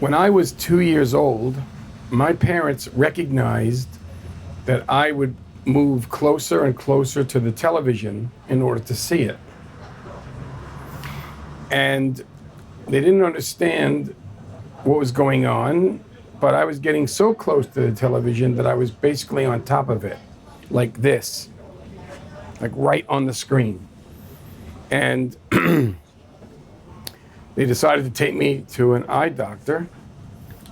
When I was 2 years old, my parents recognized that I would move closer and closer to the television in order to see it. And they didn't understand what was going on, but I was getting so close to the television that I was basically on top of it, like this, like right on the screen. And they decided to take me to an eye doctor,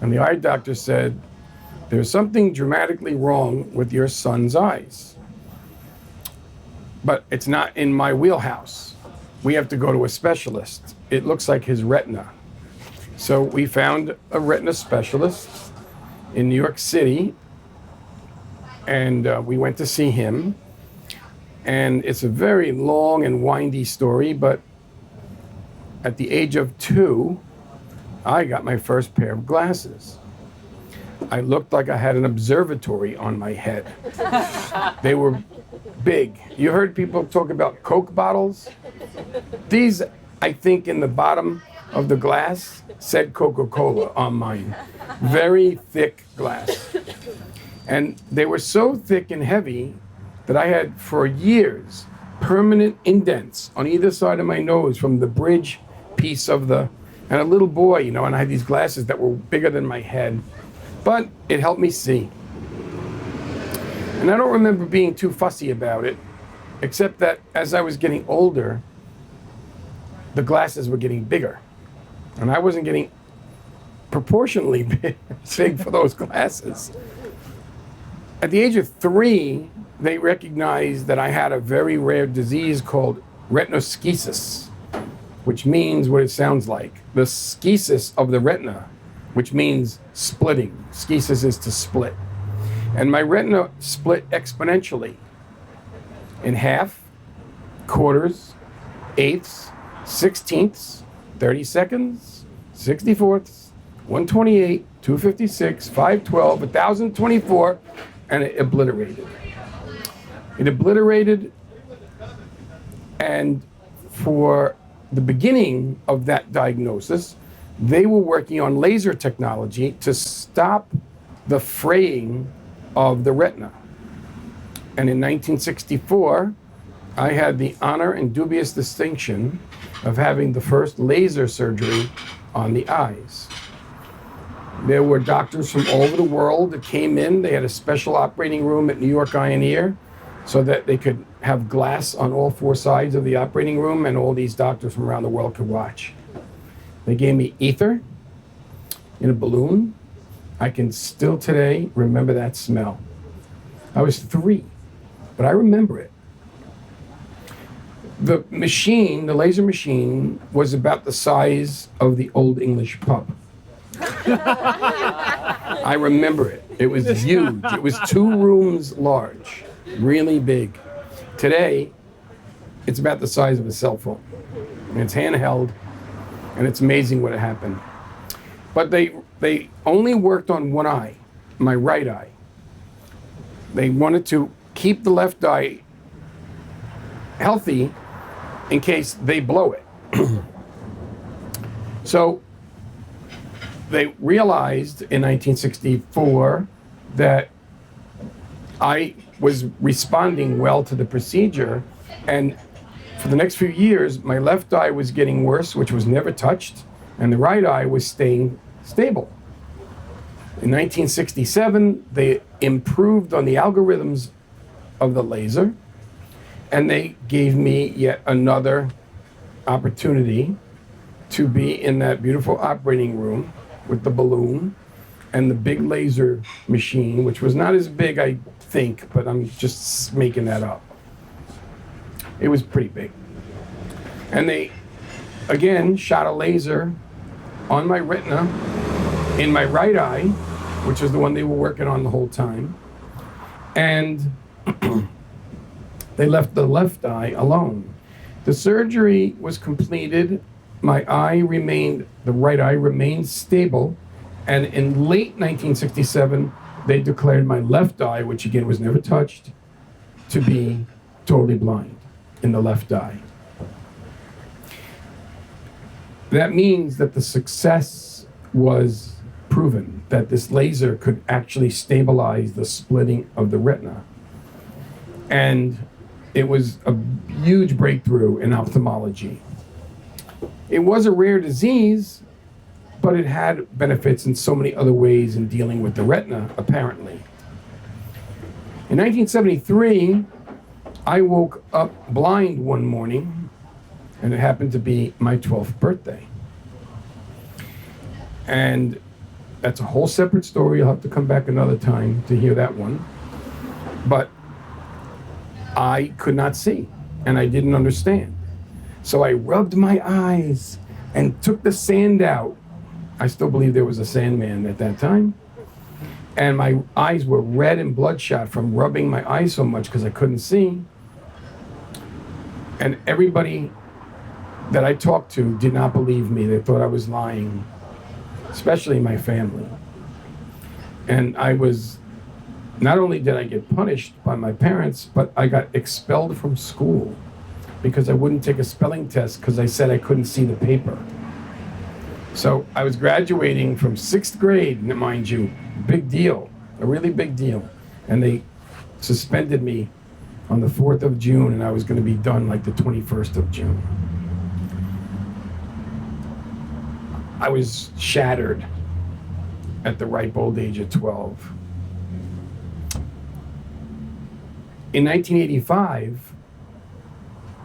and the eye doctor said, "There's something dramatically wrong with your son's eyes, but it's not in my wheelhouse. We have to go to a specialist. It looks like his retina." So we found a retina specialist in New York City, and we went to see him. And it's a very long and windy story, but at the age of 2, I got my first pair of glasses. I looked like I had an observatory on my head. They were big. You heard people talk about Coke bottles? These, I think, in the bottom of the glass said Coca-Cola on mine. Very thick glass. And they were so thick and heavy that I had, for years, permanent indents on either side of my nose from the bridge piece of the, and a little boy, and I had these glasses that were bigger than my head, but it helped me see. And I don't remember being too fussy about it, except that as I was getting older, the glasses were getting bigger, and I wasn't getting proportionally big for those glasses. At the age of 3, they recognized that I had a very rare disease called retinoschisis, which means what it sounds like, the schisis of the retina, which means splitting. Schisis is to split. And my retina split exponentially in half, quarters, eighths, 16ths, 32nds, 64ths, 128, 256, 512, 1024, and it obliterated. It obliterated, and for the beginning of that diagnosis, they were working on laser technology to stop the fraying of the retina. And in 1964, I had the honor and dubious distinction of having the first laser surgery on the eyes. There were doctors from all over the world that came in. They had a special operating room at New York Eye and Ear so that they could have glass on all 4 sides of the operating room, and all these doctors from around the world could watch. They gave me ether in a balloon. I can still today remember that smell. I was 3, but I remember it. The machine, the laser machine, was about the size of the Old English pub. I remember it. It was huge. It was 2 rooms large, really big. Today, it's about the size of a cell phone. And it's handheld, and it's amazing what happened. But they only worked on one eye, my right eye. They wanted to keep the left eye healthy in case they blow it. So they realized in 1964 that I was responding well to the procedure, and for the next few years, my left eye was getting worse, which was never touched, and the right eye was staying stable. In 1967, they improved on the algorithms of the laser, and they gave me yet another opportunity to be in that beautiful operating room with the balloon and the big laser machine, which was not as big, I think, but I'm just making that up. It was pretty big. And they, again, shot a laser on my retina in my right eye, which is the one they were working on the whole time. And they left the left eye alone. The surgery was completed. My eye remained, the right eye remained stable. And in late 1967, they declared my left eye, which again was never touched, to be totally blind in the left eye. That means that the success was proven that this laser could actually stabilize the splitting of the retina. And it was a huge breakthrough in ophthalmology. It was a rare disease, but it had benefits in so many other ways in dealing with the retina, apparently. In 1973, I woke up blind one morning, and it happened to be my 12th birthday. And that's a whole separate story. You'll have to come back another time to hear that one. But I could not see, and I didn't understand. So I rubbed my eyes and took the sand out. I still believe there was a Sandman at that time. And my eyes were red and bloodshot from rubbing my eyes so much because I couldn't see. And everybody that I talked to did not believe me. They thought I was lying, especially my family. And not only did I get punished by my parents, but I got expelled from school because I wouldn't take a spelling test because I said I couldn't see the paper. So I was graduating from 6th grade, mind you, big deal, a really big deal. And they suspended me on the 4th of June, and I was going to be done like the 21st of June. I was shattered at the ripe old age of 12. In 1985,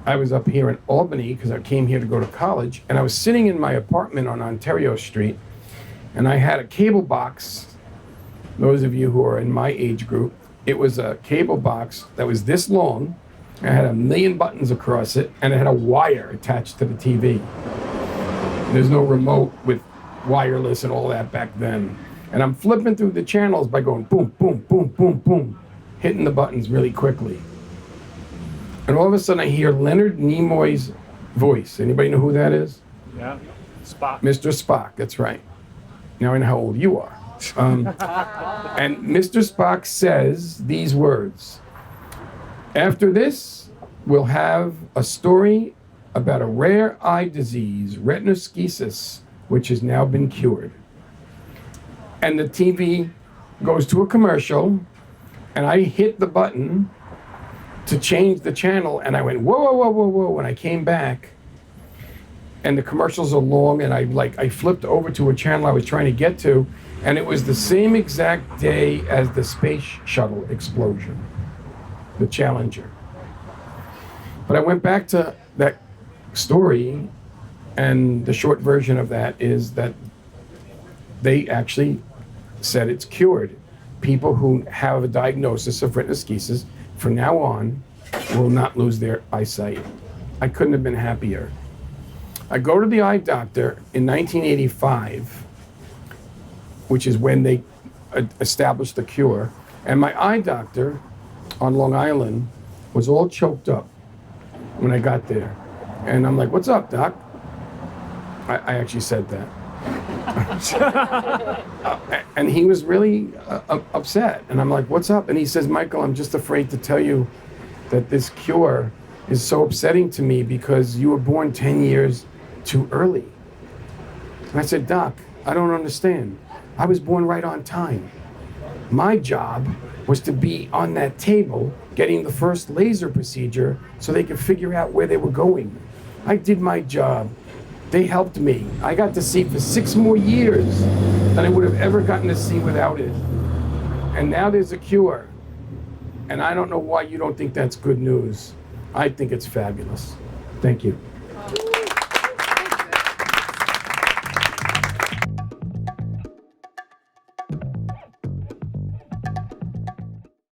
I was up here in Albany because I came here to go to college, and I was sitting in my apartment on Ontario Street, and I had a cable box. Those of you who are in my age group, it was a cable box that was this long. It had 1,000,000 buttons across it, and it had a wire attached to the TV. There's no remote with wireless and all that back then. And I'm flipping through the channels by going boom, boom, boom, boom, boom, hitting the buttons really quickly. And all of a sudden I hear Leonard Nimoy's voice. Anybody know who that is? Yeah, Spock. Mr. Spock, that's right. Now I know how old you are. And Mr. Spock says these words: after this, we'll have a story about a rare eye disease, retinoschisis, which has now been cured. And the TV goes to a commercial, and I hit the button to change the channel, and I went, whoa, whoa, whoa, whoa, whoa, when I came back, and the commercials are long, and I flipped over to a channel I was trying to get to, and it was the same exact day as the space shuttle explosion, the Challenger. But I went back to that story, and the short version of that is that they actually said it's cured. People who have a diagnosis of retinoschisis from now on will not lose their eyesight. I couldn't have been happier. I go to the eye doctor in 1985, which is when they established the cure, and my eye doctor on Long Island was all choked up when I got there. And I'm like, what's up, doc? I actually said that. And he was really upset. And I'm like, what's up? And he says, Michael, I'm just afraid to tell you that this cure is so upsetting to me because you were born 10 years too early. And I said, Doc, I don't understand. I was born right on time. My job was to be on that table getting the first laser procedure so they could figure out where they were going. I did my job. They helped me. I got to see for 6 more years than I would have ever gotten to see without it. And now there's a cure. And I don't know why you don't think that's good news. I think it's fabulous. Thank you.